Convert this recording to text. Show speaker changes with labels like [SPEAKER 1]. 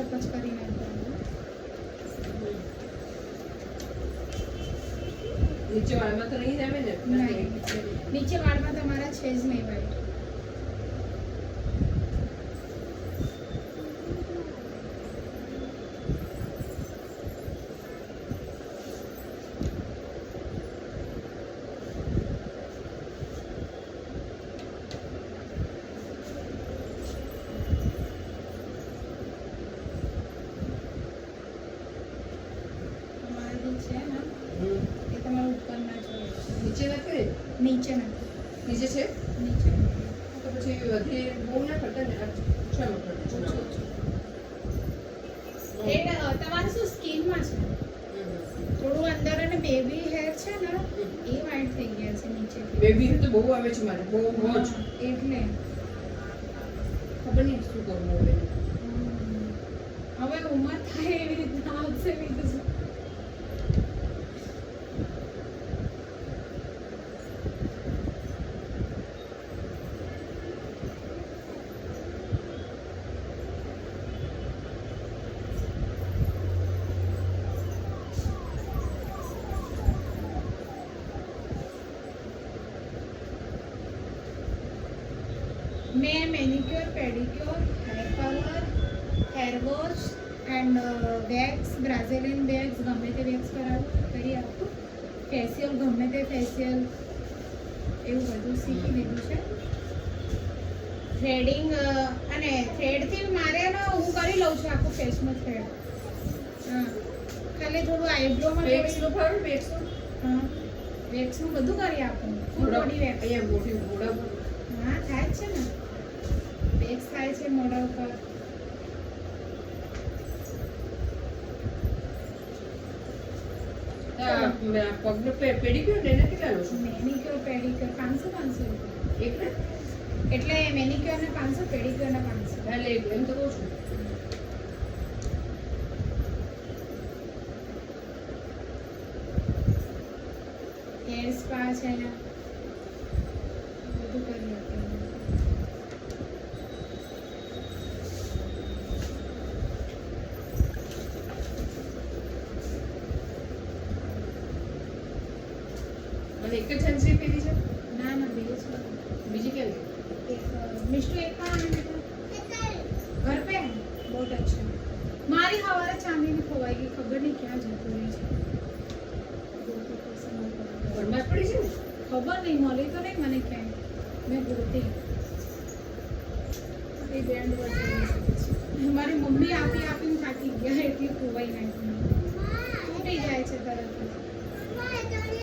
[SPEAKER 1] Touch-up જ કરી નાખવાનું.
[SPEAKER 2] નીચે વાળમાં તો નહીં આવે ને?
[SPEAKER 1] નહીં, નીચે વાળમાં તમારા છે જ નહીં વાઈટ. છે ને એ તમારા ઉપરના જોઈએ.
[SPEAKER 2] નીચે નથી?
[SPEAKER 1] નીચે નથી.
[SPEAKER 2] નીચે છે?
[SPEAKER 1] નીચે
[SPEAKER 2] તો પછી વધી બહુ ના કરતા ને, ઓછામાં કરતા.
[SPEAKER 1] એ તમારું શું સ્કિનમાં છે થોડું અંદર, અને બેબી હેર છે ને એ વાઈટ થઈ ગયા છે નીચે.
[SPEAKER 2] બેબી તો બહુ આવે છે મારે, બહુ જ.
[SPEAKER 1] એટલે
[SPEAKER 2] ખબર નહીં શું કરવું હવે.
[SPEAKER 1] હવે ઉંમર થાય એવી રીતના આવશે બીજું શું. मैं manicure pedicure hair colour hair wash and wax Brazilian wax गमे ते वैक्स કરી આપું. ફેશિયલ ગમે તે ફેશિયલ એવું બધું શીખી લીધું છે. થ્રેડિંગ અને થ્રેડથી મારે હું કરી લઉં છું આખું ફેસમાં થ્રેડ. હા, ખાલી થોડું આઈબ્રોમાં
[SPEAKER 2] વેક્સનું ખરું? વેક્સનું?
[SPEAKER 1] હા, વેક્સનું બધું કરી આપું. Full body wax.
[SPEAKER 2] અહીંયા મોટી મોઢા પર.
[SPEAKER 1] હા, થાય જ છે ને, વેક્સ થાય છે મોઢા ઉપર.
[SPEAKER 2] પગનો પેડિક્યોર ને એને કેટલા લો છો?
[SPEAKER 1] મેનિક્યોર પેડિક્યોર 500 રૂપિયા.
[SPEAKER 2] એક ને?
[SPEAKER 1] એટલે મેનિક્યોર ને 500, પેડિક્યોર ને 500.
[SPEAKER 2] એટલે એમ તો કહું છું.
[SPEAKER 1] હેર સ્પા છે ને બધું કરી આપે.
[SPEAKER 2] અને એક જ છંસરી પહેરી છે?
[SPEAKER 1] ના ના, બે છે.
[SPEAKER 2] બીજી કેમ?
[SPEAKER 1] एक मिष्टू एक कहाँ है बेटा? घर पे है. बहुत अच्छा. मारी हमारे चांदी में खोवाएगी, खबर नहीं क्या जતું રહી છે.
[SPEAKER 2] ઘરમાં જ પડી છે ને?
[SPEAKER 1] ખબર નહીં, મળી તો નહીં મને ક્યાંય. મેં ગોતી એ બેન્ડ વચ્ચે મારી મમ્મી આપી આપીને થાકી ગઈ.